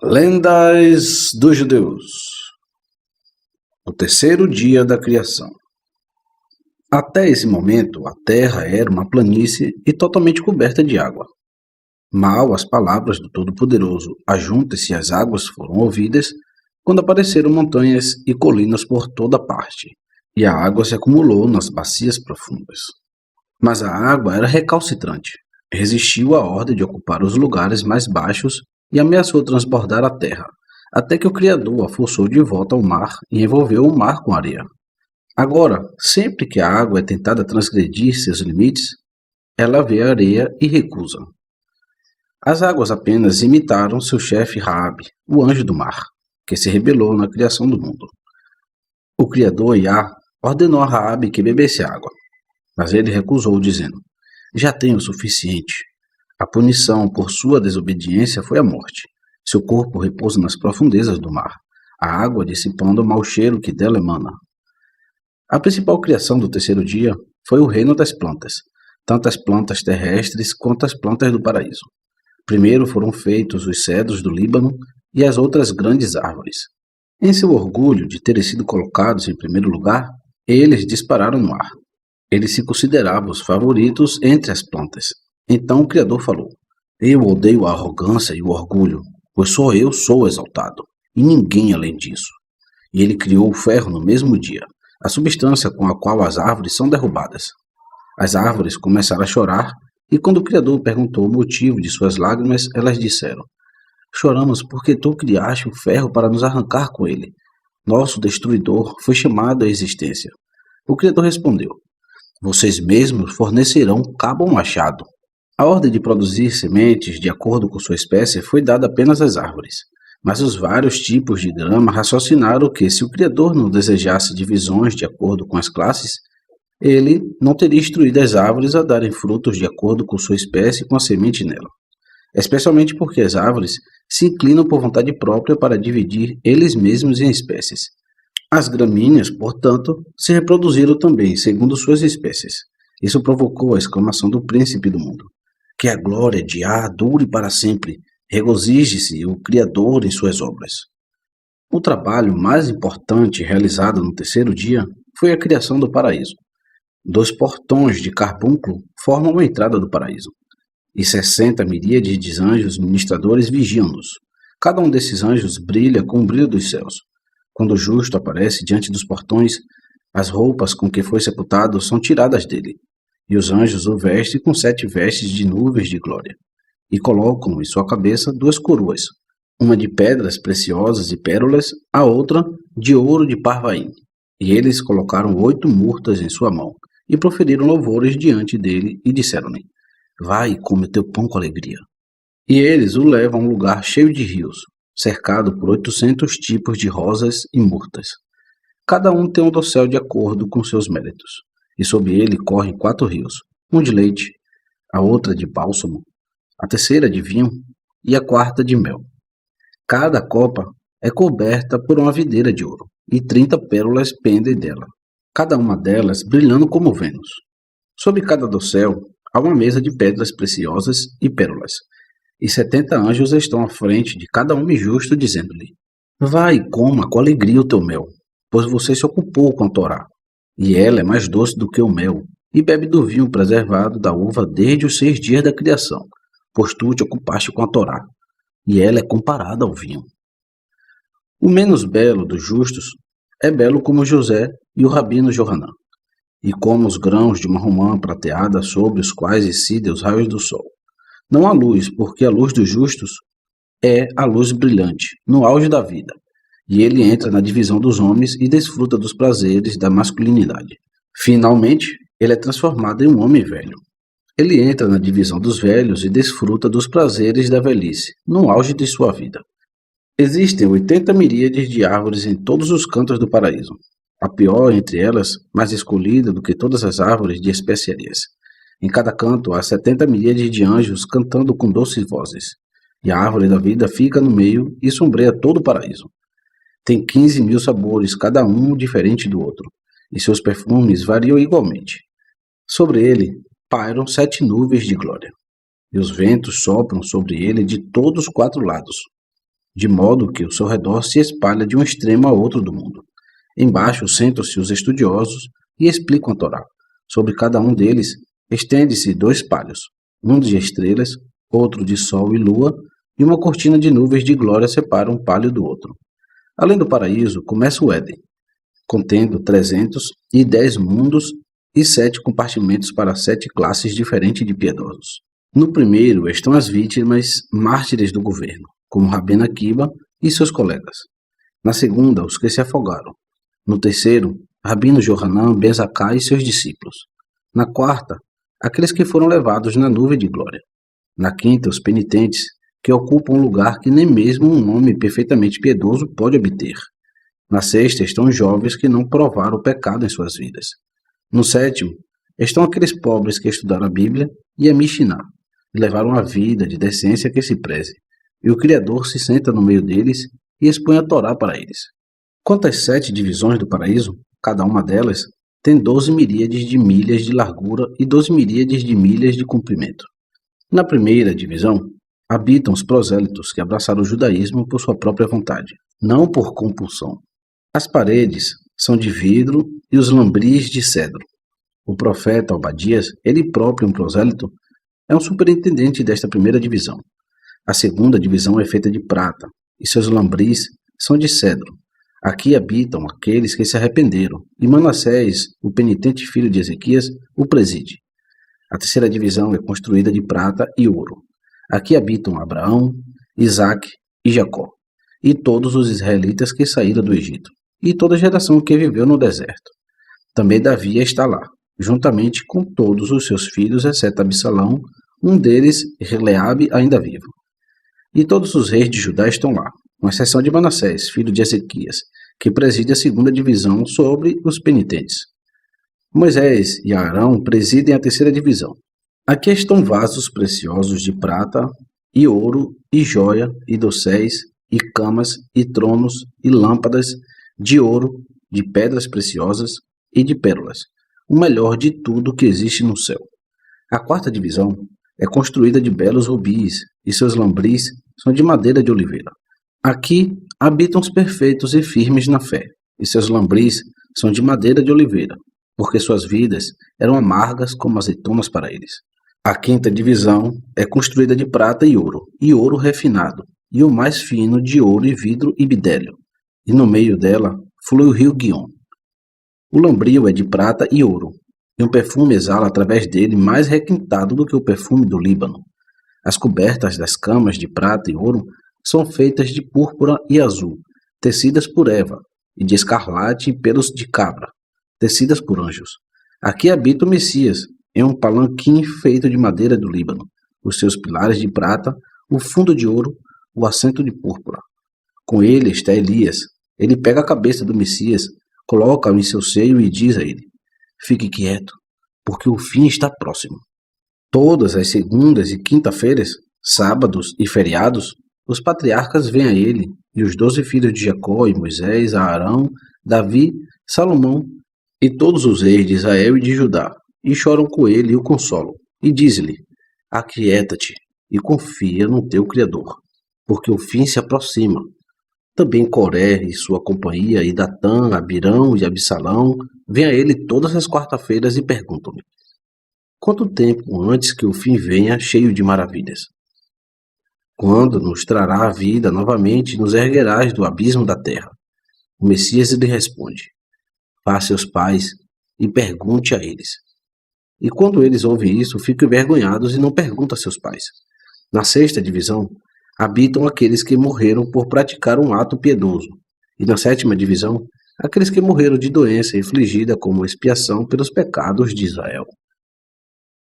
Lendas dos judeus. O terceiro dia da criação. Até esse momento, a terra era uma planície e totalmente coberta de água. Mal as palavras do Todo-Poderoso "Ajuntem-se as águas" foram ouvidas, quando apareceram montanhas e colinas por toda parte, e a água se acumulou nas bacias profundas. Mas a água era recalcitrante, resistiu à ordem de ocupar os lugares mais baixos e ameaçou transbordar a terra, até que o Criador a forçou de volta ao mar e envolveu o mar com areia. Agora, sempre que a água é tentada transgredir seus limites, ela vê a areia e recusa. As águas apenas imitaram seu chefe Raabe, o anjo do mar, que se rebelou na criação do mundo. O Criador, Yah, ordenou a Raabe que bebesse água, mas ele recusou, dizendo: "Já tenho o suficiente." A punição por sua desobediência foi a morte. Seu corpo repousa nas profundezas do mar, a água dissipando o mau cheiro que dela emana. A principal criação do terceiro dia foi o reino das plantas, tanto as plantas terrestres quanto as plantas do paraíso. Primeiro foram feitos os cedros do Líbano e as outras grandes árvores. Em seu orgulho de terem sido colocados em primeiro lugar, eles dispararam no ar. Eles se consideravam os favoritos entre as plantas. Então o Criador falou: "Eu odeio a arrogância e o orgulho, pois só eu sou exaltado, e ninguém além disso." E ele criou o ferro no mesmo dia, a substância com a qual as árvores são derrubadas. As árvores começaram a chorar, e quando o Criador perguntou o motivo de suas lágrimas, elas disseram: "Choramos porque tu criaste o ferro para nos arrancar com ele. Nosso destruidor foi chamado à existência." O Criador respondeu: "Vocês mesmos fornecerão cabo ou machado." A ordem de produzir sementes de acordo com sua espécie foi dada apenas às árvores, mas os vários tipos de grama raciocinaram que, se o Criador não desejasse divisões de acordo com as classes, ele não teria instruído as árvores a darem frutos de acordo com sua espécie e com a semente nela, especialmente porque as árvores se inclinam por vontade própria para dividir eles mesmos em espécies. As gramíneas, portanto, se reproduziram também segundo suas espécies. Isso provocou a exclamação do príncipe do mundo: "Que a glória de Yah dure para sempre, regozije-se o Criador em suas obras." O trabalho mais importante realizado no terceiro dia foi a criação do paraíso. 2 portões de carbúnculo formam a entrada do paraíso, e 60 miríades de anjos ministradores vigiam-nos. Cada um desses anjos brilha com o brilho dos céus. Quando o justo aparece diante dos portões, as roupas com que foi sepultado são tiradas dele, e os anjos o vestem com 7 vestes de nuvens de glória, e colocam em sua cabeça 2 coroas, uma de pedras preciosas e pérolas, a outra de ouro de Parvaim. E eles colocaram 8 murtas em sua mão, e proferiram louvores diante dele, e disseram-lhe: "Vai e come teu pão com alegria." E eles o levam a um lugar cheio de rios, cercado por 800 tipos de rosas e murtas. Cada um tem um dossel de acordo com seus méritos, e sob ele correm 4 rios, um de leite, a outra de bálsamo, a terceira de vinho e a quarta de mel. Cada copa é coberta por uma videira de ouro, e 30 pérolas pendem dela, cada uma delas brilhando como Vênus. Sob cada dossel há uma mesa de pedras preciosas e pérolas, e 70 anjos estão à frente de cada homem justo, dizendo-lhe: "Vai e coma com alegria o teu mel, pois você se ocupou com a Torá, e ela é mais doce do que o mel, e bebe do vinho preservado da uva desde os 6 dias da criação, pois tu te ocupaste com a Torá, e ela é comparada ao vinho." O menos belo dos justos é belo como José e o rabino Johanã, e como os grãos de uma romã prateada sobre os quais incidem os raios do sol. Não há luz, porque a luz dos justos é a luz brilhante, no auge da vida, e ele entra na divisão dos homens e desfruta dos prazeres da masculinidade. Finalmente, ele é transformado em um homem velho. Ele entra na divisão dos velhos e desfruta dos prazeres da velhice, no auge de sua vida. Existem 80 miríades de árvores em todos os cantos do paraíso. A pior entre elas, mais escolhida do que todas as árvores de especiarias. Em cada canto há 70 miríades de anjos cantando com doces vozes. E a árvore da vida fica no meio e sombreia todo o paraíso. Tem 15.000 sabores, cada um diferente do outro, e seus perfumes variam igualmente. Sobre ele pairam 7 nuvens de glória, e os ventos sopram sobre ele de todos os 4 lados. de modo que o seu redor se espalha de um extremo a outro do mundo. Embaixo sentam-se os estudiosos e explicam a Torá. Sobre cada um deles estende-se 2 palhos, um de estrelas, outro de sol e lua, e uma cortina de nuvens de glória separa um palho do outro. Além do paraíso, começa o Éden, contendo 310 mundos e 7 compartimentos para 7 classes diferentes de piedosos. No primeiro estão as vítimas mártires do governo, como Rabbi Akiba e seus colegas. Na segunda, os que se afogaram. No terceiro, Rabino Johanan ben Zakkai e seus discípulos. Na quarta, aqueles que foram levados na nuvem de glória. Na quinta, os penitentes, que ocupam um lugar que nem mesmo um homem perfeitamente piedoso pode obter. Na sexta estão os jovens que não provaram o pecado em suas vidas. No sétimo, estão aqueles pobres que estudaram a Bíblia e a Mishnah, e levaram uma vida de decência que se preze. E o Criador se senta no meio deles e expõe a Torá para eles. Quanto às 7 divisões do paraíso, cada uma delas tem 12 miríades de milhas de largura e 12 miríades de milhas de comprimento. Na primeira divisão, habitam os prosélitos que abraçaram o judaísmo por sua própria vontade, não por compulsão. As paredes são de vidro e os lambris de cedro. O profeta Obadias, ele próprio um prosélito, é um superintendente desta primeira divisão. A segunda divisão é feita de prata, e seus lambris são de cedro. Aqui habitam aqueles que se arrependeram, e Manassés, o penitente filho de Ezequias, o preside. A terceira divisão é construída de prata e ouro. Aqui habitam Abraão, Isaque e Jacó, e todos os israelitas que saíram do Egito, e toda a geração que viveu no deserto. Também Davi está lá, juntamente com todos os seus filhos, exceto Absalão, um deles, Releabe, ainda vivo. E todos os reis de Judá estão lá, com exceção de Manassés, filho de Ezequias, que preside a segunda divisão sobre os penitentes. Moisés e Arão presidem a terceira divisão. Aqui estão vasos preciosos de prata, e ouro, e joia, e dosséis, e camas, e tronos, e lâmpadas, de ouro, de pedras preciosas e de pérolas, o melhor de tudo que existe no céu. A quarta divisão é construída de belos rubis, e seus lambris são de madeira de oliveira. Aqui habitam os perfeitos e firmes na fé, e seus lambris são de madeira de oliveira, porque suas vidas eram amargas como azeitonas para eles. A quinta divisão é construída de prata e ouro refinado, e o mais fino de ouro e vidro e bidélio, e no meio dela flui o rio Guion. O lambril é de prata e ouro, e um perfume exala através dele mais requintado do que o perfume do Líbano. As cobertas das camas de prata e ouro são feitas de púrpura e azul, tecidas por Eva, e de escarlate e pelos de cabra, tecidas por anjos. Aqui habita o Messias, em um palanquim feito de madeira do Líbano, os seus pilares de prata, o fundo de ouro, o assento de púrpura. Com ele está Elias. Ele pega a cabeça do Messias, coloca-o em seu seio e diz a ele: fique quieto, porque o fim está próximo. Todas as segundas e quinta-feiras, sábados e feriados, os patriarcas vêm a ele, e os 12 filhos de Jacó, e Moisés, Arão, Davi, Salomão, e todos os reis de Israel e de Judá, e choram com ele e o consolam, e diz-lhe: aquieta-te e confia no teu Criador, porque o fim se aproxima. Também Coré e sua companhia, e Datã, Abirão e Absalão, vêm a ele todas as quarta-feiras e perguntam-lhe: quanto tempo antes que o fim venha cheio de maravilhas? Quando nos trará a vida novamente e nos erguerás do abismo da terra? O Messias lhe responde: vá a seus pais e pergunte a eles. E quando eles ouvem isso, ficam envergonhados e não perguntam a seus pais. Na sexta divisão, habitam aqueles que morreram por praticar um ato piedoso. E na sétima divisão, aqueles que morreram de doença infligida como expiação pelos pecados de Israel.